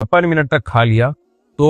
56 minute तक खा लिया तो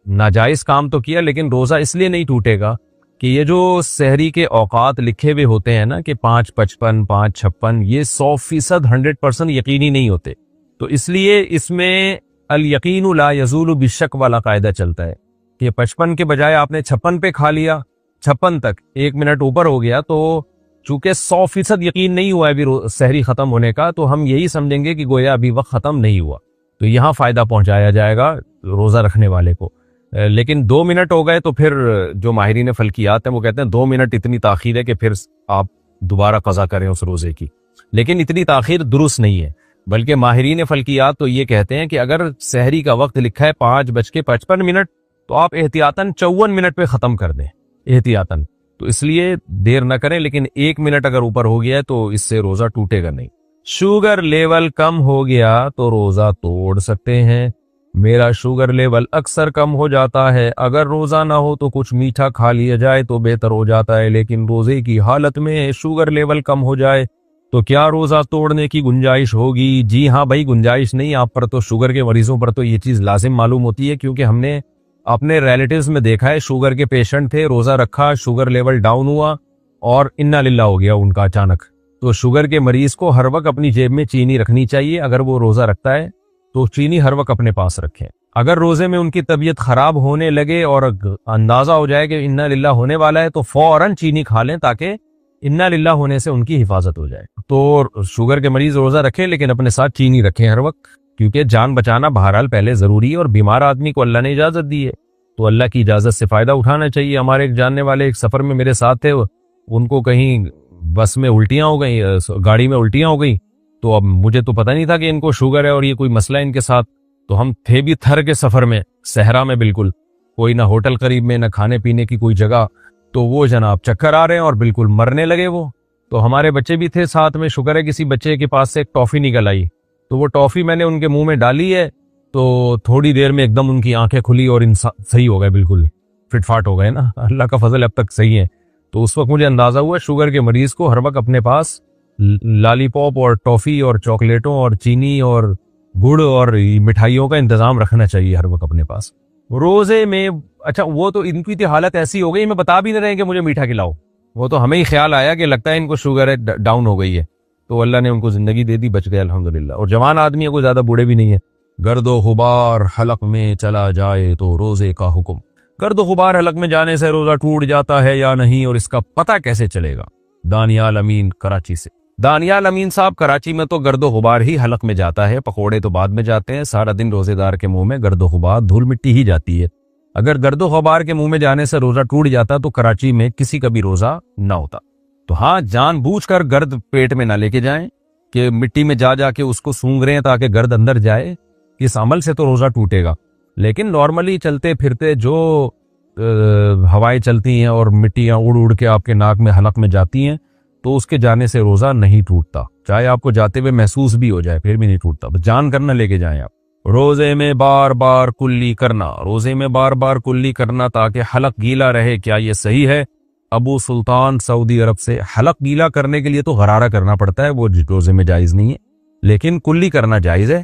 नाजायज काम तो किया, लेकिन रोजा इसलिए नहीं टूटेगा कि ये जो सहरी के औकात लिखे हुए होते हैं ना कि 5:55, 5:56, ये 100% 100% यकीनी नहीं होते। तो इसलिए इसमें अल यकीनु ला यजूलु बिशक वाला कायदा चलता है कि 55 के बजाय आपने 56 पे खा लिया, 56 तक 1 मिनट ऊपर हो गया, तो चूंकि 100% यकीन नहीं हुआ अभी सहरी खत्म होने का, तो हम यही समझेंगे कि गोया अभी वक्त खत्म नहीं हुआ। तो यहाँ फायदा पहुंचाया जाएगा रोजा रखने वाले को। लेकिन 2 मिनट हो गए तो फिर जो माहिरीन फल्कियात हैं वो कहते हैं 2 मिनट इतनी ताखीर है कि फिर आप दोबारा कज़ा करें उस रोजे की। लेकिन इतनी ताखीर दुरुस्त नहीं है, बल्कि माहिरीन फल्कियात तो ये कहते हैं कि अगर सहरी का वक्त लिखा है 5:55 तो आप एहतियातन 54 मिनट पे खत्म कर दें, एहतियातन। तो इसलिए देर न करें, लेकिन 1 मिनट अगर ऊपर हो गया तो इससे रोजा टूटेगा नहीं। शुगर लेवल कम हो गया तो रोजा तोड़ सकते हैं। मेरा शुगर लेवल अक्सर कम हो जाता है, अगर रोजा ना हो तो कुछ मीठा खा लिया जाए तो बेहतर हो जाता है, लेकिन रोजे की हालत में शुगर लेवल कम हो जाए तो क्या रोजा तोड़ने की गुंजाइश होगी? जी हाँ भाई, गुंजाइश नहीं। आप पर तो शुगर के मरीजों पर तो ये चीज लाजिम मालूम होती है, क्योंकि हमने अपने रिलेटिव्स में देखा है, शुगर के पेशेंट थे, रोजा रखा, शुगर लेवल डाउन हुआ और इन्ना लिल्ला हो गया उनका अचानक। तो शुगर के मरीज को हर वक्त अपनी जेब में चीनी रखनी चाहिए। अगर वो रोजा रखता है तो चीनी हर वक्त अपने पास रखें। अगर रोजे में उनकी तबीयत खराब होने लगे और अंदाजा हो जाए कि इन्ना लिल्ला होने वाला है, तो फौरन चीनी खा लें ताकि इन्ना लिल्ला होने से उनकी हिफाजत हो जाए। तो शुगर के मरीज रोजा रखें, लेकिन अपने साथ चीनी रखें हर वक्त, क्योंकि जान बचाना बहरहाल पहले जरूरी है और बीमार आदमी को अल्लाह ने इजाजत दी है तो अल्लाह की इजाजत से फायदा उठाना चाहिए। हमारे एक जानने वाले एक सफर में मेरे साथ थे, उनको कहीं बस में उल्टियां हो गई, गाड़ी में उल्टियां हो गई। तो अब मुझे तो पता नहीं था कि इनको शुगर है और ये कोई मसला है इनके साथ। तो हम थे भी थर के सफर में, सहरा में, बिल्कुल कोई ना होटल करीब में, ना खाने पीने की कोई जगह। तो वो जनाब चक्कर आ रहे हैं और बिल्कुल मरने लगे वो। तो हमारे बच्चे भी थे साथ में, शुक्र है किसी बच्चे के पास से एक टॉफी निकल आई, तो वो टॉफी मैंने उनके मुंह में डाली है, तो थोड़ी देर में एकदम उनकी आंखें खुली और इंसान सही हो गए, बिल्कुल फिटफाट हो गए ना। अल्लाह का फजल अब तक सही है। तो उस वक्त मुझे अंदाजा हुआ शुगर के मरीज को हर वक्त अपने पास लॉलीपॉप और टॉफी और चॉकलेटों और चीनी और गुड़ और मिठाइयों का इंतजाम रखना चाहिए हर वक्त अपने पास रोजे में। अच्छा, वो तो इनकी तो हालत ऐसी हो गई, मैं बता भी नहीं रहे कि मुझे मीठा खिलाओ। वो तो हमें ही ख्याल आया कि लगता है इनको शुगर है, डाउन हो गई है, तो अल्लाह ने उनको जिंदगी दे दी, बच गए अल्हम्दुलिल्लाह। और जवान आदमी है, कोई ज्यादा बूढ़े भी नहीं है। गर्दो गुबार हलक में चला जाए तो रोजे का हुक्म। गर्दो गुबार हलक में जाने से रोजा टूट जाता है या नहीं, और इसका पता कैसे चलेगा? दानियाल अमीन, कराची से। दानियाल अमीन साहब, कराची में तो गर्दो गुबार ही हलक में जाता है, पकोड़े तो बाद में जाते हैं। सारा दिन रोजेदार के मुंह में गर्दो गुबार, धूल मिट्टी ही जाती है। अगर गर्दो गुबार के मुंह में जाने से रोजा टूट जाता तो कराची में किसी का भी रोजा ना होता। तो हाँ, जानबूझकर गर्द पेट में ना लेके जाएं कि मिट्टी में जा जाके उसको सूंघ रहे हैं ताकि गर्द अंदर जाए। इस अमल से तो रोजा टूटेगा। लेकिन नॉर्मली चलते फिरते जो हवाएं चलती हैं और मिट्टियां उड़ उड़ के आपके नाक में, हलक में जाती हैं, तो उसके जाने से रोजा नहीं टूटता। चाहे आपको जाते हुए महसूस भी हो जाए, फिर भी नहीं टूटता। बस जान करना लेके जाएं आप। रोजे में बार बार कुल्ली करना, रोजे में बार बार कुल्ली करना ताकि हलक गीला रहे, क्या ये सही है? अबू सुल्तान, सऊदी अरब से। हलक गीला करने के लिए तो गरारा करना पड़ता है, वो रोजे में जायज नहीं है, लेकिन कुल्ली करना जायज है,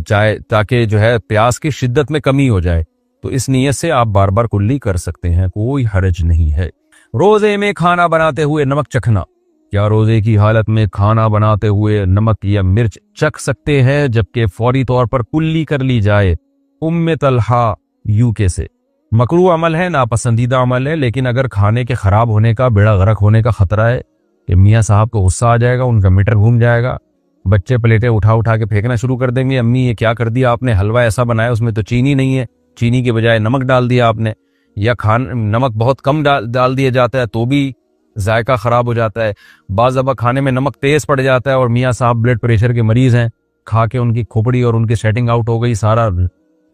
चाहे ताकि जो है प्यास की शिद्दत में कमी हो जाए। तो इस नीयत से आप बार बार कुल्ली कर सकते हैं, कोई हर्ज नहीं है। रोजे में खाना बनाते हुए नमक चखना, क्या रोजे की हालत में खाना बनाते हुए नमक या मिर्च चख सकते हैं जबकि फौरी तौर पर कुल्ली कर ली जाए? उम्मे तलहा, यूके से। मकरू अमल है, नापसंदीदा अमल है, लेकिन अगर खाने के खराब होने का, बेड़ा गर्क होने का खतरा है कि मियाँ साहब को गुस्सा आ जाएगा, उनका मीटर घूम जाएगा, बच्चे प्लेटें उठा उठा के फेंकना शुरू कर देंगे, अम्मी ये क्या कर दिया आपने, हलवा ऐसा बनाया उसमें तो चीनी नहीं है, चीनी के बजाय नमक डाल दिया आपने, या नमक बहुत कम डाल दिया जाता है तो भी जायका खराब हो जाता है। बाज़ दफ़ा खाने में नमक तेज पड़ जाता है और मियाँ साहब ब्लड प्रेशर के मरीज हैं, खा के उनकी खोपड़ी और उनकी सेटिंग आउट हो गई, सारा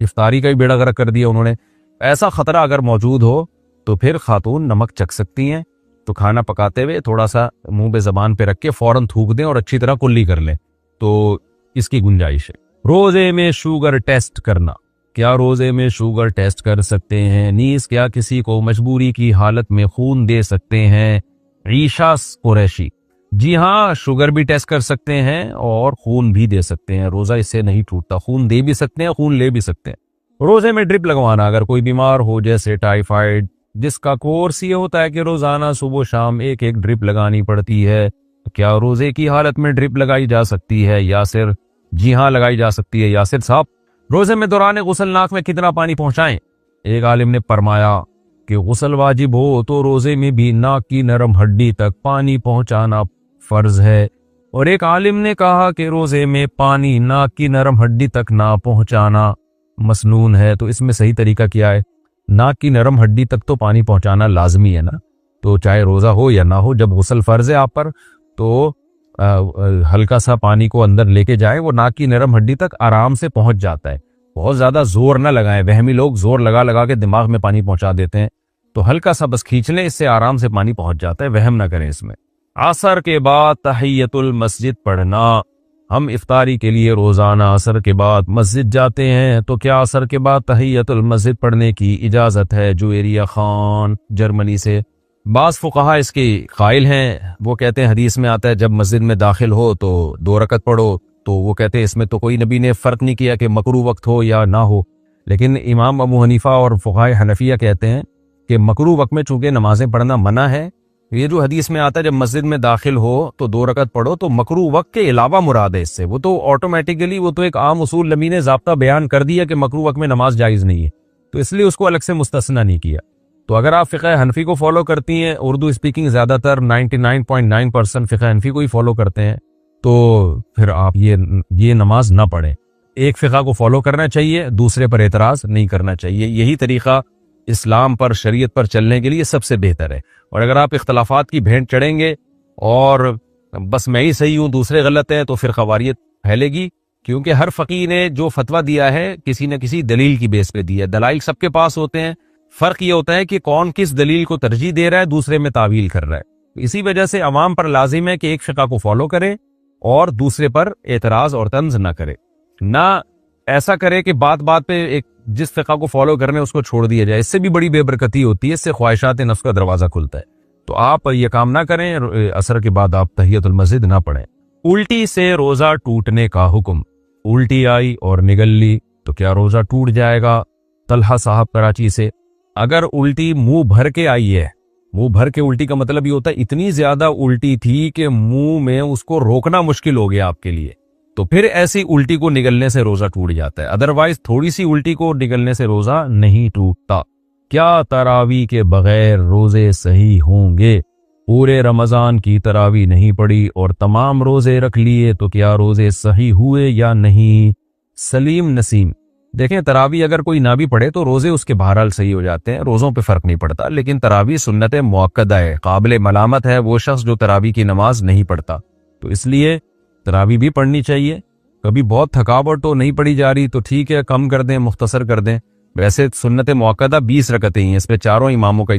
इफ्तारी का ही बेड़ा गर्क कर दिया उन्होंने। ऐसा खतरा अगर मौजूद हो तो फिर खातून नमक चख सकती हैं। तो खाना पकाते हुए थोड़ा सा मुंह पे जबान पे रख के फौरन थूक दें और अच्छी तरह कुल्ली कर लें, तो इसकी गुंजाइश है। रोजे में शुगर टेस्ट करना, क्या रोजे में शुगर टेस्ट कर सकते हैं? नीस क्या किसी को मजबूरी की हालत में खून दे सकते हैं? ईशा कुरैशी, जी हाँ, शुगर भी टेस्ट कर सकते हैं और खून भी दे सकते हैं। रोजा इससे नहीं टूटता, खून दे भी सकते हैं, खून ले भी सकते हैं। रोजे में ड्रिप लगवाना, अगर कोई बीमार हो जैसे टाइफाइड, जिसका कोर्स ये होता है कि रोजाना सुबह शाम एक एक ड्रिप लगानी पड़ती है, तो क्या रोजे की हालत में ड्रिप लगाई जा सकती है यासिर? जी हाँ, लगाई जा सकती है यासिर साहब। रोजे में दौरान गुस्ल नाक में कितना पानी पहुंचाएं? एक आलिम ने फरमाया कि गुस्ल वाजिब हो तो रोजे में भी नाक की नरम हड्डी तक पानी पहुंचाना फर्ज है। और एक आलिम ने कहा कि रोजे में पानी नाक की नरम हड्डी तक ना पहुंचाना मसनून है। तो इसमें सही तरीका क्या है? नाक की नरम हड्डी तक तो पानी पहुंचाना लाजमी है ना, तो चाहे रोजा हो या ना हो, जब गुस्ल फर्ज है आप पर तो हल्का सा पानी को अंदर लेके जाए, वो नाक की नरम हड्डी तक आराम से पहुंच जाता है। बहुत ज्यादा जोर ना लगाएं, वहमी लोग जोर लगा लगा के दिमाग में पानी पहुंचा देते हैं, तो हल्का सा बस खींच लें, इससे आराम से पानी पहुंच जाता है, वहम ना करें इसमें। असर के बाद तहियतुल मस्जिद पढ़ना। हम इफ्तारी के लिए रोजाना असर के बाद मस्जिद जाते हैं, तो क्या असर के बाद तहियतुल मस्जिद पढ़ने की इजाजत है? जुवेरिया खान जर्मनी से। बास फुकहा इसके कायल हैं, वो कहते हैं हदीस में आता है जब मस्जिद में दाखिल हो तो 2 रकत पढ़ो, तो वो कहते हैं इसमें तो कोई नबी ने फर्क नहीं किया कि मकरू वक्त हो या ना हो। लेकिन इमाम अबू हनीफा और फुकहाए हनफिया कहते हैं कि मकरू वक्त में चूंकि नमाजें पढ़ना मना है, ये जो हदीस में आता है जब मस्जिद में दाखिल हो तो 2 रकत पढ़ो, तो मकरू वक्त के अलावा मुराद है इससे। वो तो ऑटोमेटिकली, वो तो एक आम उसूल नबी ने ज़ाब्ता बयान कर दिया कि मकरू वक्त में नमाज जायज़ नहीं है, तो इसलिए उसको अलग से मुस्तस्ना नहीं किया। तो अगर आप फ़िक़ह हनफी को फॉलो करती हैं, उर्दू स्पीकिंग ज़्यादातर 99.9% फ़िक़ह हनफी को ही फॉलो करते हैं, तो फिर आप ये नमाज ना पढ़ें। एक फ़िक़ा को फॉलो करना चाहिए, दूसरे पर एतराज़ नहीं करना चाहिए। यही तरीका इस्लाम पर, शरीयत पर चलने के लिए सबसे बेहतर है। और अगर आप इख्तलाफात की भेंट चढ़ेंगे और बस मैं ही सही हूं दूसरे गलत हैं, तो फिर खवारियत फैलेगी। क्योंकि हर फ़कीह ने जो फतवा दिया है किसी न किसी दलील की बेस पे दिया है। दलाइल सबके पास होते हैं, फ़र्क ये होता है कि कौन किस दलील को तरजीह दे रहा है, दूसरे में तावील कर रहा है। इसी वजह से अवाम पर लाजिम है कि एक फ़िक़ा को फॉलो करे और दूसरे पर एतराज़ और तंज ना करे। ना ऐसा करे कि बात बात पे एक जिस फ़िक़ा को फॉलो करने उसको छोड़ दिया जाए, इससे भी बड़ी बेबरकती होती है, इससे ख्वाहिशात नफ्स का दरवाजा खुलता है। तो आप ये काम ना करें, असर के बाद आप तहियतुल मस्जिद ना पढ़ें। उल्टी से रोजा टूटने का हुक्म। उल्टी आई और निगल ली तो क्या रोजा टूट जाएगा? तलहा साहब कराची से। अगर उल्टी मुंह भर के आई है, मुंह भर के उल्टी का मतलब ये होता है इतनी ज्यादा उल्टी थी कि मुंह में उसको रोकना मुश्किल हो गया आपके लिए, तो फिर ऐसी उल्टी को निगलने से रोजा टूट जाता है। अदरवाइज थोड़ी सी उल्टी को निगलने से रोजा नहीं टूटता। क्या तरावी के बगैर रोजे सही होंगे? पूरे रमजान की तरावी नहीं पड़ी और तमाम रोजे रख लिए, तो क्या रोजे सही हुए या नहीं? सलीम नसीम। देखें, तरावी अगर कोई ना भी पढ़े तो रोजे उसके बहरहाल सही हो जाते हैं, रोजों पे फर्क नहीं पड़ता। लेकिन तरावी सुन्नत मुअक्कदा है, काबिल मलामत है वो शख्स जो तरावी की नमाज नहीं पढ़ता, तो इसलिए तरावी भी पढ़नी चाहिए। कभी बहुत थकावट हो, नहीं पढ़ी जा रही, तो ठीक है, कम कर दें, मुख्तसर कर दें। वैसे सुन्नत मुअक्कदा 20 रकतें ही हैं, इस पे चारों इमामों का